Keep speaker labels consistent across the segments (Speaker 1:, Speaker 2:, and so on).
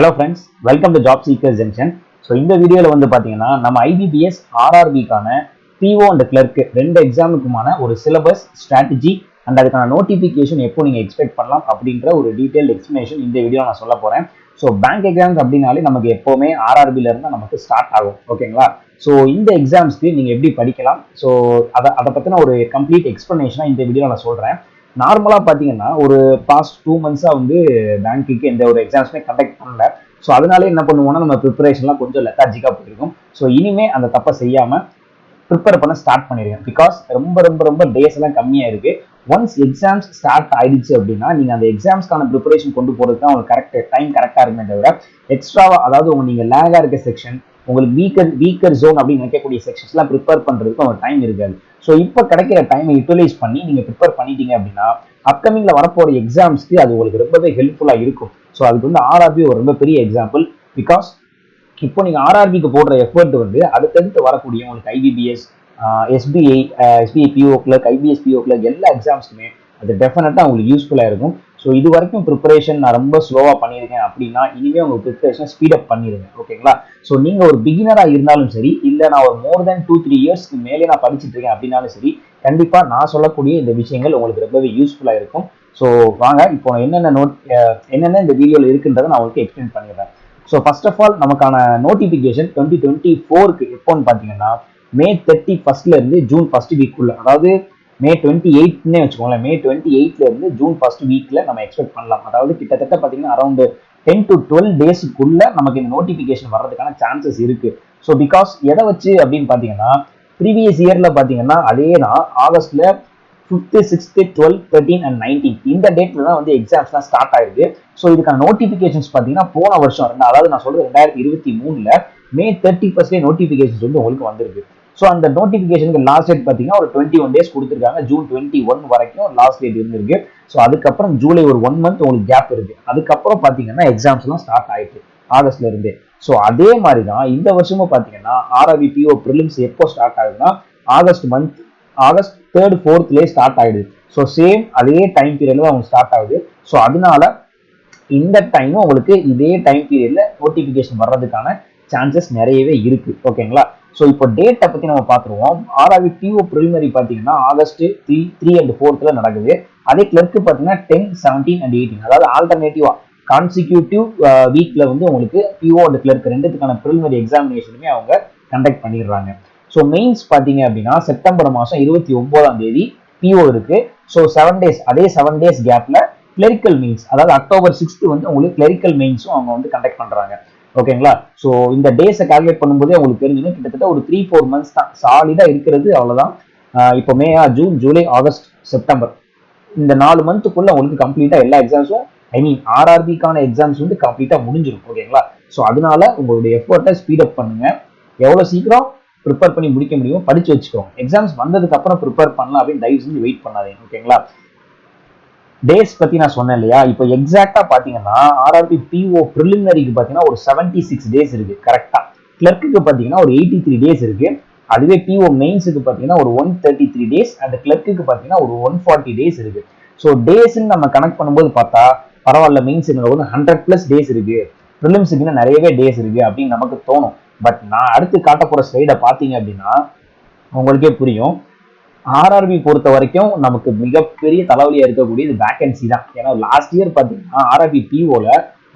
Speaker 1: Hello friends, welcome to job seeker junction. So இந்த வீடியோவில் வந்து பார்த்தீங்கன்னா நம்ம ஐபிபிஎஸ் ஆர்ஆர்பிக்கான பிஓ அண்ட் கிளர்க் ரெண்டு எக்ஸாமுக்குமான ஒரு சிலபஸ் ஸ்ட்ராட்டஜி அண்ட் அதுக்கான நோட்டிஃபிகேஷன் எப்போ நீங்கள் எக்ஸ்பெக்ட் பண்ணலாம் அப்படின்ற ஒரு டீட்டெயில் எக்ஸ்பிளேஷன் இந்த வீடியோ நான் சொல்ல போகிறேன். ஸோ பேங்க் எக்ஸாம்ஸ் அப்படின்னாலே நமக்கு எப்போவுமே ஆர்ஆர்பில இருந்து நமக்கு ஸ்டார்ட் ஆகும், ஓகேங்களா? ஸோ இந்த எக்ஸாம்ஸ்க்கு நீங்கள் எப்படி படிக்கலாம், ஸோ அதை பற்றின ஒரு கம்ப்ளீட் எக்ஸ்பிளனேஷனாக இந்த வீடியோ நான் சொல்கிறேன். நார்மலாக பார்த்தீங்கன்னா ஒரு பாஸ்ட் 2 months-ஆ வந்து பேங்க்குக்கு எந்த ஒரு எக்ஸாம்ஸுமே கண்டக்ட் பண்ணல. ஸோ அதனாலே என்ன பண்ணுவோம்னா நம்ம ப்ரிப்பரேஷன்லாம் கொஞ்சம் லெத்தாஜிக்காக போயிருக்கும். ஸோ இனிமே அந்த தப்பை செய்யாமல் ப்ரிப்பேர் பண்ண ஸ்டார்ட் பண்ணிடுங்க. பிகாஸ் ரொம்ப ரொம்ப ரொம்ப டேஸ் எல்லாம் கம்மியாக இருக்கு. ஒன்ஸ் எக்ஸாம்ஸ் ஸ்டார்ட் ஆயிடுச்சு அப்படின்னா நீங்கள் அந்த எக்ஸாம்ஸ்க்கான ப்ரிப்பரேஷன் கொண்டு போகிறதுக்கு தான் உங்களுக்கு டைம் கரெக்டாக இருக்குமே தவிர எக்ஸ்ட்ராவா, அதாவது நீங்கள் லேகாக இருக்க செக்ஷன், உங்களுக்கு வீக்கர் ஜோன் அப்படின்னு நினைக்கக்கூடிய செக்ஷன்ஸ்லாம் ப்ரிப்பேர் பண்ணுறதுக்கு ஒரு டைம் இருக்காது. ஸோ இப்போ கிடைக்கிற டைமை யூட்டிலைஸ் பண்ணி நீங்கள் ப்ரிப்பேர் பண்ணிட்டீங்க அப்படின்னா அப்கமிங்ல வரப்போற எக்ஸாம்ஸ்க்கு அது உங்களுக்கு ரொம்பவே ஹெல்ப்ஃபுல்லாக இருக்கும். ஸோ அதுக்கு வந்து ஆர்ஆர்பி ஒரு ரொம்ப பெரிய எக்ஸாம்பிள். பிகாஸ் இப்போ நீங்கள் ஆர்ஆர்பிக்கு போடுற எஃபர்ட் வந்து அடுத்தடுத்து வரக்கூடிய உங்களுக்கு IBPS, SBI PO clerk, IBPS PO clerk எல்லா எக்ஸாம்ஸ்க்குமே அது டெஃபினட்டாக உங்களுக்கு யூஸ்ஃபுல்லாக இருக்கும். ஸோ இது வரைக்கும் ப்ரிப்பரேஷன் நான் ரொம்ப ஸ்லோவாக பண்ணியிருக்கேன் அப்படின்னா இனிமேல் உங்கள் ப்ரிப்பரேஷன் ஸ்பீடப் பண்ணிடுங்க, ஓகேங்களா? ஸோ நீங்கள் ஒரு பிகினராக இருந்தாலும் சரி, இல்லை நான் ஒரு மோர் தென் 2-3 இயர்ஸ்க்கு மேலே நான் படிச்சுட்டு இருக்கேன் அப்படின்னாலும் சரி, கண்டிப்பாக நான் சொல்லக்கூடிய இந்த விஷயங்கள் உங்களுக்கு ரொம்பவே யூஸ்ஃபுல்லாக இருக்கும். ஸோ வாங்க இப்போ என்னென்ன இந்த வீடியோவில் இருக்குன்றதை நான் உங்களுக்கு எக்ஸ்பிளைன் பண்ணிடுறேன். ஸோ ஃபர்ஸ்ட் ஆஃப் ஆல் நமக்கான நோட்டிஃபிகேஷன் 2024க்கு எப்போன்னு பார்த்தீங்கன்னா May 31 இருந்து June 1 வீக்குள்ள, அதாவது May 28னே வச்சுக்கோங்களேன். May 28 இருந்து June 1 வீக்ல நம்ம எக்ஸ்பெக்ட் பண்ணலாம். அதாவது கிட்டத்தட்ட பார்த்தீங்கன்னா அரௌண்ட் 10 to 12 டேஸ்க்குள்ள நமக்கு இந்த நோட்டிஃபிகேஷன் வர்றதுக்கான சான்சஸ் இருக்கு. ஸோ பிகாஸ் எதை வச்சு அப்படின்னு பார்த்தீங்கன்னா ப்ரீவியஸ் இயர்ல பார்த்தீங்கன்னா அதே தான் ஆகஸ்ட்ல 5th, 6th, 12th, 13th and 19th இந்த டேட்ல தான் வந்து எக்ஸாம்ஸ்லாம் ஸ்டார்ட் ஆயிருக்கு. ஸோ இதுக்கான நோட்டிஃபிகேஷன்ஸ் பார்த்தீங்கன்னா போன வருஷம் அதாவது நான் சொல்றது 2023ல May 31 நோட்டிஃபிகேஷன்ஸ் வந்து உங்களுக்கு வந்திருக்கு. ஸோ அந்த நோட்டிஃபிகேஷனுக்கு லாஸ்ட் டேட் பார்த்தீங்கன்னா ஒரு 21 டேஸ் கொடுத்துருக்காங்க. June 21 வரைக்கும் லாஸ்ட் டேட் இருந்திருக்கு. ஸோ அதுக்கப்புறம் ஜூலை ஒரு 1 month உங்களுக்கு கேப் இருக்கு. அதுக்கப்புறம் பார்த்தீங்கன்னா எக்ஸாம்ஸ்லாம் ஸ்டார்ட் ஆயிட்டு ஆகஸ்ட்ல இருந்து. ஸோ அதே மாதிரி தான் இந்த வருஷமும் பார்த்தீங்கன்னா ஆர்ஆர்பி பிஓ ப்ரிலிம்ஸ் எப்போ ஸ்டார்ட் ஆகுதுன்னா ஆகஸ்ட் 3rd 4thலேயே ஸ்டார்ட் ஆயிடுது. ஸோ சேம் அதே டைம் பீரியட்ல அவங்க ஸ்டார்ட் ஆகுது. ஸோ அதனால இந்த டைமும் உங்களுக்கு இதே டைம் பீரியட்ல நோட்டிஃபிகேஷன் வர்றதுக்கான சான்சஸ் நிறையவே இருக்கு, ஓகேங்களா? ஸோ இப்போ டேட்டை பத்தி நம்ம பார்த்துருவோம். ஆர்ஆர்பி பிஓ ப்ரிலிமினரி பார்த்தீங்கன்னா ஆகஸ்ட் 3 and 4th நடக்குது. அதே கிளர்க்கு பார்த்தீங்கன்னா 10, 17 and 18, அதாவது ஆல்டர்னேட்டிவா கான்சிக்யூட்டிவ் வீக்ல வந்து உங்களுக்கு பிஓ அண்ட் கிளர்க் ரெண்டுத்துக்கான ப்ரிலிமினரி எக்ஸாமினேஷனுமே அவங்க கண்டக்ட் பண்ணிடுறாங்க. ஸோ மெயின்ஸ் பார்த்தீங்க அப்படின்னா செப்டம்பர் மாதம் 29 பிஓ இருக்கு. ஸோ 7 days, அதே 7 days கேப்ல கிளரிக்கல் மெயின்ஸ், அதாவது October 6 வந்து உங்களுக்கு கிளரிக்கல் மெயின்ஸும் அவங்க வந்து கண்டக்ட் பண்றாங்க, ஓகேங்களா? ஸோ இந்த டேஸை கால்குலேட் பண்ணும்போதே உங்களுக்கு தெரிஞ்சுக்கணும் கிட்டத்தட்ட ஒரு 3-4 months தான் சாலிடா இருக்கிறது, அவ்வளவுதான். இப்போ மே, ஜூன், ஜூலை, ஆகஸ்ட், செப்டம்பர் இந்த 4 monthக்குள்ள உங்களுக்கு கம்ப்ளீட்டா எல்லா எக்ஸாம்ஸும் ஆர்ஆர்பிக்கான எக்ஸாம்ஸ் வந்து கம்ப்ளீட்டா முடிஞ்சிடும், ஓகேங்களா? ஸோ அதனால உங்களுடைய எஃபர்ட்டை ஸ்பீடப் பண்ணுங்க. எவ்வளவு சீக்கிரம் ப்ரிப்பேர் பண்ணி முடிக்க முடியும் படிச்சு வச்சுக்கோங்க. எக்ஸாம்ஸ் வந்ததுக்கு அப்புறம் ப்ரிப்பேர் பண்ணலாம் அப்படின்னு தயவு செஞ்சு வெயிட் பண்ணாதீங்க, ஓகேங்களா? டேஸ் பத்தி நான் சொன்னேன் இல்லையா? இப்போ எக்ஸாக்டா பாத்தீங்கன்னா ஆர்ஆர்பி பிஓ ப்ரிலிமினரிக்கு பாத்தீங்கன்னா ஒரு 76 days இருக்கு கரெக்டா. கிளர்க்குக்கு பாத்தீங்கன்னா ஒரு 83 days இருக்கு. அதுவே பிஓ மெயின்ஸுக்கு பாத்தீங்கன்னா ஒரு 133 days அண்ட் கிளர்க்குக்கு பாத்தீங்கன்னா ஒரு 140 days இருக்கு. ஸோ டேஸ்ன்னு நம்ம கனெக்ட் பண்ணும்போது பார்த்தா பரவாயில்ல, மெயின்ஸுக்கு வந்து 100+ days இருக்கு, ப்ரிலிம்ஸுக்கு நிறையவே டேஸ் இருக்கு அப்படின்னு நமக்கு தோணும். பட் நான் அடுத்து காட்ட போற ஸ்லைடை பாத்தீங்க அப்படின்னா உங்களுக்கே புரியும். ஆர்ஆர்பி பொறுத்த வரைக்கும் நமக்கு மிகப்பெரிய தலைவலியா இருக்கக்கூடியது வேகன்சி தான். ஏன்னா லாஸ்ட் இயர் பார்த்தீங்கன்னா ஆர்ஆர்பி பிஓல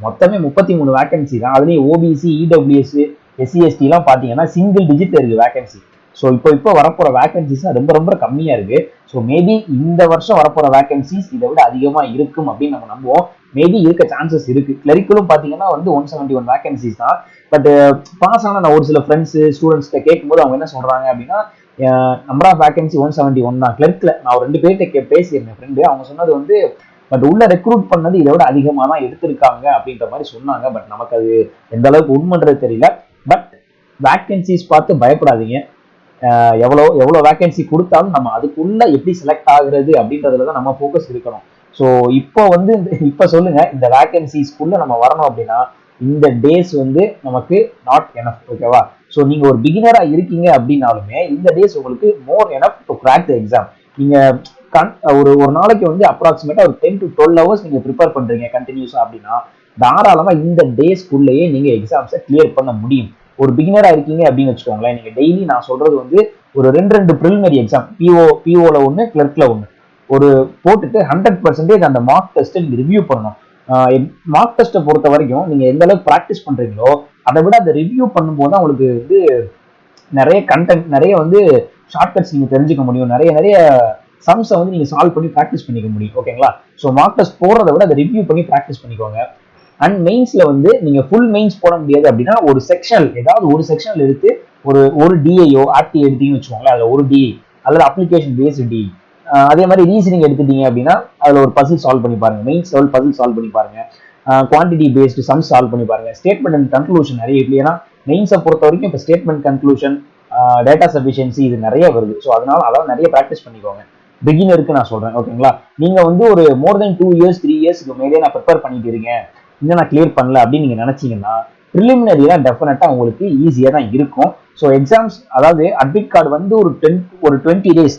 Speaker 1: மொத்தமே 33 வேகன்சி தான். அதுலேயும் ஓபிசி, இடபிள்யூஎஸ், எஸ்சிஎஸ்டி எல்லாம் பார்த்தீங்கன்னா சிங்கிள் டிஜிட்ல இருக்கு வேகன்சி. ஸோ இப்போ வரப்போற வேகன்சிஸ் ரொம்ப ரொம்ப கம்மியா இருக்கு. ஸோ மேபி இந்த வருஷம் வரப்போற வேகன்சிஸ் இதை விட அதிகமா இருக்கும் அப்படின்னு நம்ம நம்புவோம். மேபி இருக்க சான்சஸ் இருக்கு. கிளரிக்கலும் பார்த்தீங்கன்னா வந்து 171 வேகன்சிஸ் தான். பட் பாஸ் ஆன நான் ஒரு சில ஃப்ரெண்ட்ஸ் ஸ்டூடெண்ட்ஸ்கிட்ட கேட்கும்போது அவங்க என்ன சொல்றாங்க அப்படின்னா நம்பர் ஆஃப் வேகன்சி 171 தான். கிளர்க்ல நான் ஒரு 2 பேர்கிட்ட பேசியிருந்தேன் ஃப்ரெண்டு. அவங்க சொன்னது வந்து பட் உள்ள ரெக்ரூட் பண்ணது இதை விட அதிகமாக தான் எடுத்திருக்காங்க அப்படின்ற மாதிரி சொன்னாங்க. பட் நமக்கு அது எந்த அளவுக்கு உண்மைன்றது தெரியல. பட் வேகன்சிஸ் பார்த்து பயப்படாதீங்க. எவ்வளோ வேகன்சி கொடுத்தாலும் நம்ம அதுக்குள்ள எப்படி செலக்ட் ஆகுறது அப்படின்றதுல தான் நம்ம ஃபோக்கஸ் இருக்கணும். ஸோ இப்போ சொல்லுங்க, இந்த வேகன்சிஸ்க்குள்ள நம்ம வரணும் அப்படின்னா இந்த டேஸ் வந்து நமக்கு நாட் எனஃப், ஓகேவா? ஸோ நீங்க ஒரு பிகினரா இருக்கீங்க அப்படின்னாலுமே இந்த டேஸ் உங்களுக்கு more enough to crack the exam. நீங்க ஒரு நாளைக்கு வந்து அப்ராக்சிமேட்டா ஒரு 10 to 12 hours நீங்க ப்ரிப்பேர் பண்றீங்க கண்டினியூஸா அப்படின்னா தாராளமா இந்த டேஸ்க்குள்ளேயே நீங்க எக்ஸாம்ஸை கிளியர் பண்ண முடியும். ஒரு பிகினரா இருக்கீங்க அப்படின்னு வச்சுக்கோங்களேன், நீங்க டெய்லி நான் சொல்றது வந்து ஒரு 2 ப்ரிலிமினரி எக்ஸாம், பிஓல ஒன்று, கிளர்க்ல ஒன்று, ஒரு போட்டுட்டு 100% அந்த மார்க் டெஸ்ட்டை நீங்க ரிவ்யூ பண்ணணும். மார்க் டெஸ்ட்டை பொறுத்த வரைக்கும் நீங்க எந்த அளவுக்கு ப்ராக்டிஸ் பண்றீங்களோ அதை விட அதை ரிவ்யூ பண்ணும்போது தான் உங்களுக்கு வந்து நிறைய கண்டென்ட், நிறைய வந்து ஷார்ட்கட்ஸ் நீங்க தெரிஞ்சுக்க முடியும், நிறைய நிறைய சம்ஸை வந்து நீங்க சால்வ் பண்ணி ப்ராக்டிஸ் பண்ணிக்க முடியும். ஓகேங்களா? ஸோ மார்க் டெஸ்ட் போடுறத விட அதை ரிவ்யூ பண்ணி ப்ராக்டிஸ் பண்ணிக்கோங்க. அண்ட் மெயின்ஸ்ல வந்து நீங்க ஃபுல் மெயின்ஸ் போட முடியாது அப்படின்னா ஒரு செக்ஷனல், ஏதாவது ஒரு செக்ஷனல் எடுத்து ஒரு டிஐயோ ஆர்டி எடுத்தீங்கன்னு வச்சுக்கோங்களேன், அதுல ஒரு டிஐ அல்லது அப்ளிகேஷன் பேஸ்டு டிஐ, அதே மாதிரி ரீசனிங் எடுத்துட்டீங்க அப்படின்னா அதுல ஒரு பசில் சால்வ் பண்ணி பாருங்க, மெயின்ஸ் லெவல் பசில் சால்வ் பண்ணி பாருங்க, குவான்டிட்டி பேஸ்டு சம் சால்வ் பண்ணி பாருங்க, ஸ்டேட்மெண்ட் அண்ட் கன்க்ளூஷன் நிறைய இருக்கு. ஏன்னா மெயின்ஸை பொறுத்த வரைக்கும் இப்போ ஸ்டேட்மெண்ட் கன்க்ளூஷன், டேட்டா சஃபிஷியன்சி இது நிறைய வருது. ஸோ அதனால அதெல்லாம் நிறைய ப்ராக்டிஸ் பண்ணிக்கோங்க. பிகினருக்கு நான் சொல்றேன். ஓகேங்களா? நீங்க வந்து ஒரு மோர் தென் 2 இயர்ஸ் 3 இயர்ஸ்க்கு மேலே நான் ப்ரிப்பேர் பண்ணிட்டு இருக்கேன், இன்னும் நான் கிளியர் பண்ணல அப்படின்னு நீங்க நினைச்சீங்கன்னா ப்ரிலிமினரியா டெஃபினட்டா உங்களுக்கு ஈஸியா தான் இருக்கும். ஸோ எக்ஸாம்ஸ், அதாவது அட்மிட் கார்டு வந்து ஒரு 20 டேஸ்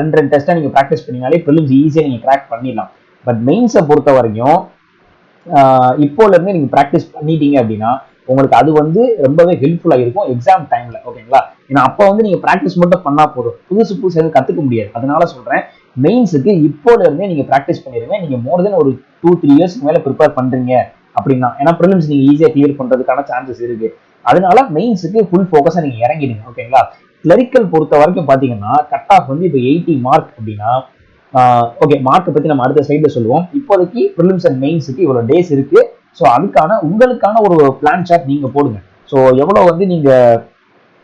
Speaker 1: 2 டெஸ்ட்டா நீங்க ப்ராக்டிஸ் பண்ணீங்கனாலே ப்ரிலிம்ஸ் ஈஸியா நீங்க கிராக் பண்ணிடலாம். பட் மெயின்ஸை பொறுத்த வரைக்கும் இப்போல இருந்து நீங்க ப்ராக்டிஸ் பண்ணிட்டீங்க அப்படின்னா உங்களுக்கு அது வந்து ரொம்பவே ஹெல்ப்ஃபுல்லா இருக்கும் எக்ஸாம் டைம்ல. ஓகேங்களா? ஏன்னா அப்போ வந்து நீங்க ப்ராக்டிஸ் மட்டும் பண்ணா போதும், புதுசு எதுவும் கத்துக்க முடியாது. அதனால சொல்றேன், மெயின்ஸுக்கு இப்போல இருந்தே நீங்க ப்ராக்டிஸ் பண்ணிடுங்க. நீங்க மோர் தென் ஒரு 2-3 இயர்ஸ்க்கு மேல ப்ரிப்பேர் பண்றீங்க அப்படின்னா, ஏன்னா ப்ரிலிம்ஸ் நீங்க ஈஸியா கிளியர் பண்றதுக்கான சான்சஸ் இருக்கு. அதனால மெயின்ஸுக்கு ஃபுல் ஃபோக்கஸா நீங்க இறங்கிடுங்க. ஓகேங்களா? கிளரிக்கல் பொறுத்த வரைக்கும் பாத்தீங்கன்னா கட் ஆஃப் வந்து இப்போ 80 மார்க் அப்படின்னா, ஓகே, மார்க்கை பத்தி நம்ம அடுத்த ஸ்லைட்ல சொல்லுவோம். இப்போதைக்கு ப்ரிலிம்ஸ் அண்ட் மெயின்ஸுக்கு இவ்வளவு டேஸ் இருக்கு. ஸோ அதுக்கான உங்களுக்கான ஒரு பிளான் சார்ட் நீங்க போடுங்க. ஸோ எவ்வளவு வந்து நீங்க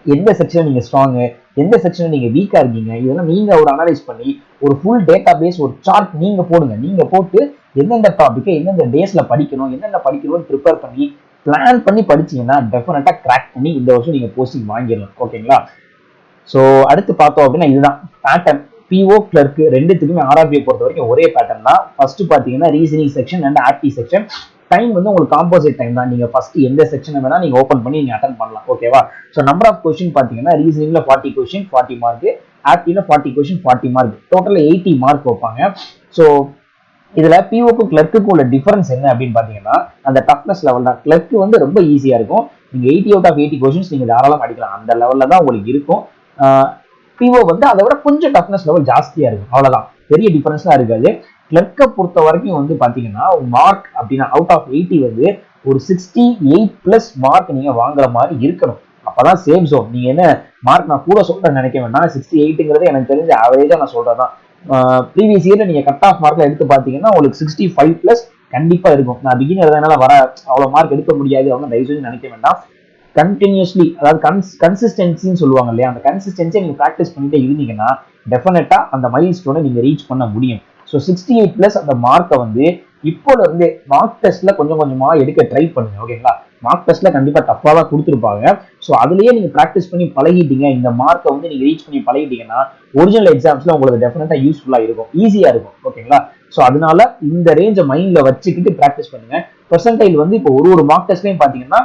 Speaker 1: எந்த செக்ஷன் நீங்க ஸ்ட்ராங்கு, எந்த செக்ஷன் நீங்க வீக்கா இருக்கீங்க, இதெல்லாம் நீங்க ஒரு அனலைஸ் பண்ணி ஒரு ஃபுல் டேட்டா பேஸ், ஒரு சார்ட் நீங்க போடுங்க. நீங்க போட்டு எந்தெந்த டாபிக்கை எந்தெந்த டேஸ்ல படிக்கணும், என்னென்ன படிக்கணும்னு ப்ரிப்பேர் பண்ணி பிளான் பண்ணி படிச்சீங்கன்னா டெஃபினட்டா கிராக் பண்ணி இந்த வருஷம் நீங்க போஸ்டிங் வாங்கிடலாம். ஓகேங்களா? ஸோ அடுத்து பார்த்தோம் அப்படின்னா இதுதான் பேட்டர்ன். பிஓ கிளர்க்கு ரெண்டுத்துக்குமே ஆர்ஆர்பியை பொறுத்த வரைக்கும் ஒரே பேட்டர்ன் தான். ஃபர்ஸ்ட் பார்த்தீங்கன்னா reasoning section and RT section. Time வந்து உங்களுக்கு காம்போசிட் டைம் தான். நீங்க ஃபர்ஸ்ட் எந்த செக்ஷனை வேணா நீங்க ஓப்பன் பண்ணி நீங்க அட்டன் பண்ணலாம். ஓகேவா? ஸோ நம்பர் ஆஃப் கொஸ்டின் பார்த்தீங்கன்னா ரீசனிங்ல 40 கொஸ்டின் 40 மார்க், ஆர்டில 40 கொஸ்டின் 40 மார்க், டோட்டல் 80 மார்க் வைப்பாங்க. ஸோ இதுல பிஓக்கும் கிளர்க்குக்கும் உள்ள டிஃபரன்ஸ் என்ன அப்படின்னு பாத்தீங்கன்னா அந்த டஃப்னஸ் லெவல் தான். கிளர்க்கு வந்து ரொம்ப ஈஸியா இருக்கும். நீங்க 80 அவுட் ஆஃப் 80 கொஸ்டின்ஸ் நீங்க தாராளம் அடிக்கலாம், அந்த லெவல்ல தான் உங்களுக்கு இருக்கும். பிஓ வந்து அதை விட கொஞ்சம் டஃப்னஸ் லெவல் ஜாஸ்தியா இருக்கும், அவ்வளவுதான், பெரிய டிஃபரன்ஸ்லாம் இருக்காது. கிளர்க்கை பொறுத்த வரைக்கும் வந்து பாத்தீங்கன்னா மார்க் அப்படின்னா அவுட் ஆஃப் 80 வந்து ஒரு 68+ மார்க் நீங்க வாங்குற மாதிரி இருக்கணும். அப்பதான் சேஃப் ஜோன். நீங்க என்ன மார்க் நான் கூட சொல்றேன்னு நினைக்க வேண்டாம், 68ங்கிறது எனக்கு தெரிஞ்ச ஆவரேஜா நான் சொல்றதான். ப்ரீவியஸ் இயர்ல நீங்க கட் ஆஃப் மார்க்ல எடுத்து பாத்தீங்கன்னா உங்களுக்கு 65+ கண்டிப்பா இருக்கும். நான் பிகினர் அதனால வர அவ்வளவு மார்க் எடுக்க முடியாது அவங்க தயவு செஞ்சு நினைக்க வேண்டாம். கண்டினியூஸ்லி, அதாவது கன்சிஸ்டன்சின்னு சொல்லுவாங்க இல்லையா, அந்த கன்சிஸ்டன்சியை நீங்க ப்ராக்டிஸ் பண்ணிட்டே இருந்தீங்கன்னா டெஃபினட்டா அந்த மைல் ஸ்டோனை நீங்க ரீச் பண்ண முடியும். ஸோ 68+ அந்த மார்க்கை வந்து இப்போல இருந்து மார்க் டெஸ்ட்ல கொஞ்சம் கொஞ்சமா எடுக்க ட்ரை பண்ணுங்க. ஓகேங்களா? மார்க் டெஸ்ட்ல கண்டிப்பா டஃபா தான் கொடுத்துருப்பாங்க. ஸோ அதுலயே நீங்க ப்ராக்டிஸ் பண்ணி பழகிட்டீங்க, இந்த மார்க்கை வந்து நீங்க ரீச் பண்ணி பழகிட்டீங்கன்னா ஒரிஜினல் எக்ஸாம்ஸ்ல உங்களுக்கு டெஃபினட்டா யூஸ்ஃபுல்லா இருக்கும், ஈஸியா இருக்கும். ஓகேங்களா? ஸோ அதனால இந்த ரேஞ்சை மைண்ட்ல வச்சுக்கிட்டு ப்ராக்டிஸ் பண்ணுங்க. பெர்சன்டைல் வந்து இப்போ ஒரு மார்க் டெஸ்ட்லயும் பாத்தீங்கன்னா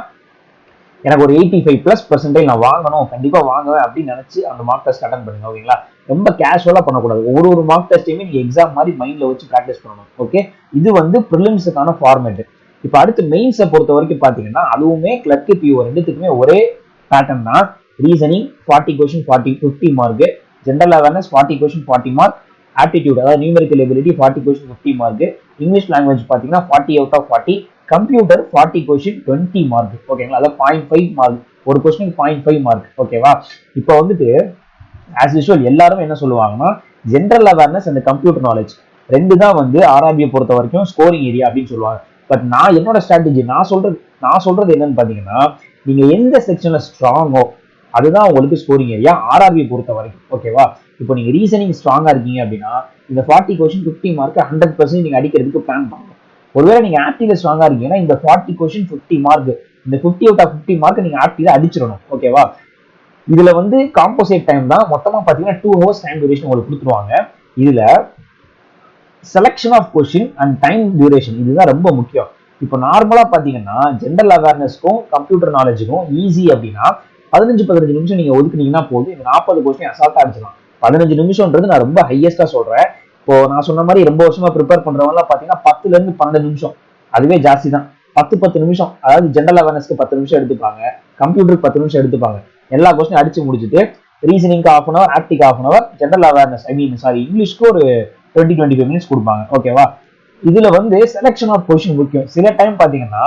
Speaker 1: எனக்கு ஒரு 85+% நான் வாங்கணும், கண்டிப்பா வாங்குவேன் அப்படின்னு நினைச்சு அந்த மார்க் டெஸ்ட் அட்டன் பண்ணுங்க. ஓகேங்களா? ரொம்ப கேஷுவலா பண்ணக்கூடாது. ஒரு மார்க் டெஸ்டையுமே நீங்க எக்ஸாம் மாதிரி மைண்ட்ல வச்சு ப்ராக்டிஸ் பண்ணணும். ஓகே, இது வந்து ப்ரிலிம்ஸுக்கான ஃபார்மேட். இப்போ அடுத்து மெயின்ஸை பொறுத்த வரைக்கும் பாத்தீங்கன்னா அதுவுமே கிளர்க்கு பிஓ ரெண்டுத்துக்குமே ஒரே பேட்டர்ன் தான். Reasoning 40 question 50 mark, general awareness 40 question 40 mark, aptitude அதாவது numerical ability 40 question 50 mark, English language பாத்தீங்கன்னா 40 out of 40, computer 40 question 20 mark. ஓகேங்களா? அதாவது 0.5 மார்க், ஒரு கொஸ்டின் 0.5 மார்க். ஓகேவா? இப்போ வந்துட்டு ஆஸ் யூஷுவல் எல்லாரும் என்ன சொல்லுவாங்கன்னா general awareness and computer knowledge ரெண்டு தான் வந்து ஆர்ஆர்பியை பொறுத்த வரைக்கும் ஸ்கோரிங் ஏரியா அப்படின்னு சொல்லுவாங்க. பட் நான் என்னோட ஸ்ட்ராட்டஜி நான் சொல்றது என்னன்னு பாத்தீங்கன்னா நீங்க எந்த செக்ஷன்ல ஸ்ட்ராங்கோ அதுதான் உங்களுக்கு ஸ்கோரிங் ஏரியா ஆர்ஆர்பியை பொறுத்த வரைக்கும். ஓகேவா? இப்போ நீங்க ரீசனிங் ஸ்ட்ராங்கா இருக்கீங்க அப்படின்னா இந்த 40 கொஸ்டின் 50 மார்க் 100% நீங்க அடிக்கிறதுக்கு பிளான் பண்ணணும். ஒருவேளை நீங்க ஆப்டில ஸ்ட்ராங்கா இருக்கீங்கன்னா இந்த 40 கொஸ்டின் 50 மார்க், இந்த 50 அவுட் ஆஃப் 50 மார்க் நீங்க ஆப்டில அடிச்சிடணும். ஓகேவா? இதுல வந்து காம்போசிட் டைம் தான். மொத்தமா பாத்தீங்கன்னா 2 hours டைம் டியூரேஷன் உங்களுக்கு கொடுத்துருவாங்க. இதுல selection of question and time duration இதுதான் ரொம்ப முக்கியம். இப்போ நார்மலா பாத்தீங்கன்னா ஜென்ரல் அவேர்னஸ்க்கும் கம்ப்யூட்டர் நாலேஜுக்கும் ஈஸி அப்படின்னா 15 நிமிஷம் நீங்க ஒதுக்குனீங்கன்னா போதும், இந்த 40 கொஸ்டின் அசால்ட்டா அடிச்சிடலாம். 15 நிமிஷம்ன்றது நான் ரொம்ப ஹையஸ்டா சொல்றேன். இப்போ நான் சொன்ன மாதிரி ரொம்ப வருஷமா ப்ரிப்பேர் பண்றவங்க பாத்தீங்கன்னா 10 to 12 நிமிஷம், அதுவே ஜாஸ்தி தான். 10 நிமிஷம், அதாவது ஜென்ரல் அவேர்னஸ்க்கு 10 நிமிஷம் எடுத்துப்பாங்க, கம்ப்யூட்டருக்கு 10 நிமிஷம் எடுத்துப்பாங்க. எல்லா கொஸ்டின் அடிச்சு முடிச்சுட்டு ரீசனிங்க்கு 1/2 hour, ஆப்டிக்கு 1/2 hour, ஜென்ரல் அவேர்னஸ் இங்கிலீஷ்க்கு ஒரு 20-25 மினிட்ஸ் கொடுப்பாங்க. ஓகேவா? இதுல வந்து செலக்ஷன் ஆஃப் கொஸ்டின் முக்கியம். சில டைம் பாத்தீங்கன்னா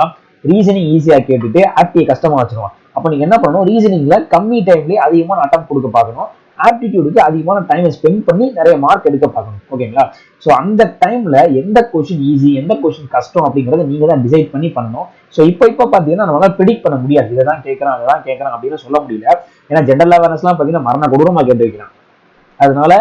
Speaker 1: ரீசனிங் ஈஸியா கேட்டுட்டு ஆப்டியை கஷ்டமா வச்சிருவான். அப்ப நீங்க என்ன பண்ணணும், ரீசனிங்ல கம்மி டைம்லயே அதிகமான அட்டம் கொடுக்க பார்க்கணும், ஆப்டிடியூடுக்கு அதிகமான டைமை ஸ்பெண்ட் பண்ணி நிறைய மார்க் எடுக்க பார்க்கணும். ஓகேங்களா? ஸோ அந்த டைம்ல எந்த கொஸ்டின் ஈஸி, எந்த கொஸ்டின் கஷ்டம் அப்படிங்கறத நீங்க தான் டிசைட் பண்ணி பண்ணணும். ஸோ இப்போ பாத்தீங்கன்னா நம்மளால ப்ரிடிக்ட் பண்ண முடியாது, இதான் கேட்கறான் அதான் கேட்கறான் அப்படின்னு சொல்ல முடியல. ஏன்னா ஜென்ரல் அவேர்னஸ் எல்லாம் பாத்தீங்கன்னா மரண கொடூரமா கேட்டு வைக்கிறான். அதனால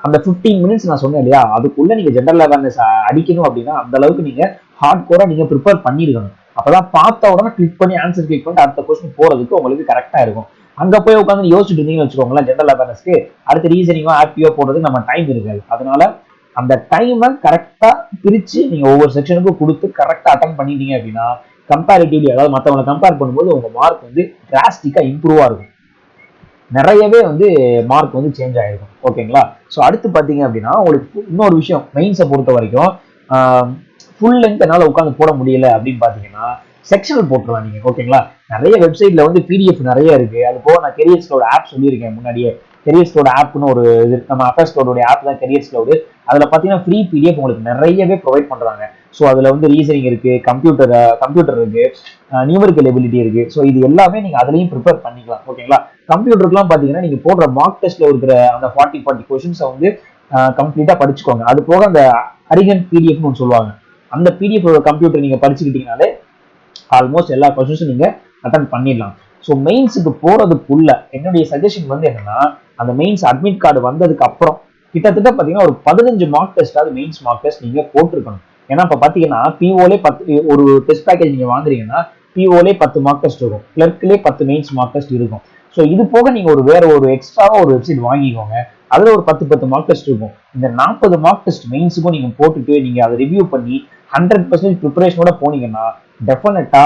Speaker 1: அந்த 15 மினிட்ஸ் நான் சொன்னேன் இல்லையா, அதுக்குள்ள நீங்க ஜென்ரல் அவேர்னஸ் அடிக்கணும் அப்படின்னா அந்த அளவுக்கு நீங்க ஹார்ட் கோரா நீங்க ப்ரிப்பேர் பண்ணிருக்கணும். அப்பதான் பார்த்த உடனே கிளிக் பண்ணி ஆன்சர் கிளிக் பண்ணிட்டு அடுத்த கொஸ்டின் போறதுக்கு உங்களுக்கு கரெக்டா இருக்கும். அங்க போய் உட்காந்து யோசிச்சுட்டு இருந்தீங்கன்னு வச்சுக்கோங்களேன், ஜென்ரல் அவேர்னஸ்க்கு அடுத்த ரீசனிங்கோ ஆப்டியோ போடுறதுக்கு நம்ம டைம் இருக்காது. அதனால அந்த டைமை கரெக்டா பிரிச்சு நீங்க ஒவ்வொரு செக்ஷனுக்கும் கொடுத்து கரெக்டா அட்டன் பண்ணிட்டீங்க அப்படின்னா கம்பேரிட்டிவ்லி, அதாவது மற்றவங்களை கம்பேர் பண்ணும்போது உங்க மார்க் வந்து டிராஸ்டிக்கா இம்ப்ரூவா இருக்கும், நிறையவே வந்து மார்க் வந்து சேஞ்ச் ஆயிருக்கும். ஓகேங்களா? ஸோ அடுத்து பார்த்தீங்க அப்படின்னா உங்களுக்கு இன்னொரு விஷயம், மெயின்ஸை பொறுத்த வரைக்கும் ஃபுல் லென்த் என்னால் உட்காந்து போட முடியல அப்படின்னு பார்த்தீங்கன்னா செக்ஷனல் போட்டுருவாங்க நீங்க. ஓகேங்களா? நிறைய வெப்சைட்ல வந்து பிடிஎஃப் நிறைய இருக்கு. அது போக நான் கெரியர்ஸ் க்ளவுட் ஆப் சொல்லியிருக்கேன் முன்னாடியே. கெரியர்ஸ் க்ளவுட் ஆப்னு ஒரு இது, நம்ம அஃபேர்ஸ் க்ளவுடோட ஆப் தான் கெரியர்ஸ் க்ளவுட். அதுல பார்த்தீங்கன்னா ஃப்ரீ பிடிஎஃப் உங்களுக்கு நிறையவே ப்ரொவைட் பண்றாங்க. ஸோ அதுல வந்து ரீசனிங் இருக்கு, கம்ப்யூட்டர் இருக்கு, நியூமரிக்கல் எபிலிட்டி இருக்கு. ஸோ இது எல்லாமே நீங்க அதுலயும் ப்ரிப்பேர் பண்ணிக்கலாம். ஓகேங்களா? கம்ப்யூட்டருக்குலாம் பாத்தீங்கன்னா நீங்க போடுற மார்க் டெஸ்ட்ல இருக்கிற அந்த 40 கொஸ்டின்ஸை வந்து கம்ப்ளீட்டா படிச்சுக்கோங்க. அது போக அந்த அரிகன் பிடிஎஃப்னு சொல்லுவாங்க, அந்த பிடிஎஃப் கம்ப்யூட்டர் நீங்க படிச்சுக்கிட்டீங்கனாலே ஆல்மோஸ்ட் எல்லா கொஸ்டின்ஸும் நீங்க அட்டன் பண்ணிடலாம். ஸோ மெயின்ஸுக்கு போறதுக்குள்ள என்னுடைய சஜஷன் வந்து என்னன்னா, அந்த மெயின்ஸ் அட்மிட் கார்டு வந்ததுக்கு அப்புறம் கிட்டத்தட்ட பாத்தீங்கன்னா ஒரு 15 மார்க் டெஸ்ட், அது மெயின்ஸ் மார்க் டெஸ்ட் நீங்க போட்டிருக்கணும். ஏன்னா இப்ப பாத்தீங்கன்னா பிஓலே 10 ஒரு டெஸ்ட் பேக்கேஜ் நீங்க வாங்குறீங்கன்னா பிஓலே 10 மார்க் டெஸ்ட் இருக்கும், கிளர்க்லேயே 10 மெயின்ஸ் மார்க் டெஸ்ட் இருக்கும். ஸோ இது போக நீங்க வேற ஒரு எக்ஸ்ட்ராவா ஒரு வெப்சைட் வாங்கிக்கோங்க, அதுல ஒரு 10 மார்க் டெஸ்ட் இருக்கும். இந்த 40 மார்க் டெஸ்ட் மெயின்ஸுக்கும் நீங்க போட்டுட்டு நீங்க அதை ரிவ்யூ பண்ணி 100% ப்ரிப்பரேஷனோட போனீங்கன்னா டெஃபினட்டா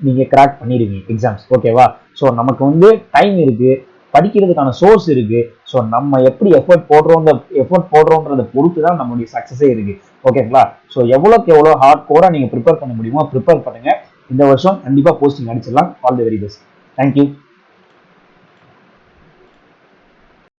Speaker 1: நீங்க கிராக் பண்ணிடுவீங்க எக்ஸாம்ஸ். ஓகேவா? ஸோ நமக்கு வந்து டைம் இருக்கு, படிக்கிறதுக்கான சோர்ஸ் இருக்கு. ஸோ நம்ம எப்படி எஃபர்ட் போடுறோன்றத பொறுத்து தான் நம்மளுடைய சக்சஸே இருக்கு. ஓகேங்களா? ஸோ எவ்வளோக்கு எவ்வளோ ஹார்ட் கோரா நீங்க ப்ரிப்பேர் பண்ண முடியுமோ ப்ரிப்பேர் பண்ணுங்க. இந்த வருஷம் கண்டிப்பா போஸ்டிங் அடிச்சிடலாம். All the very best. Thank you.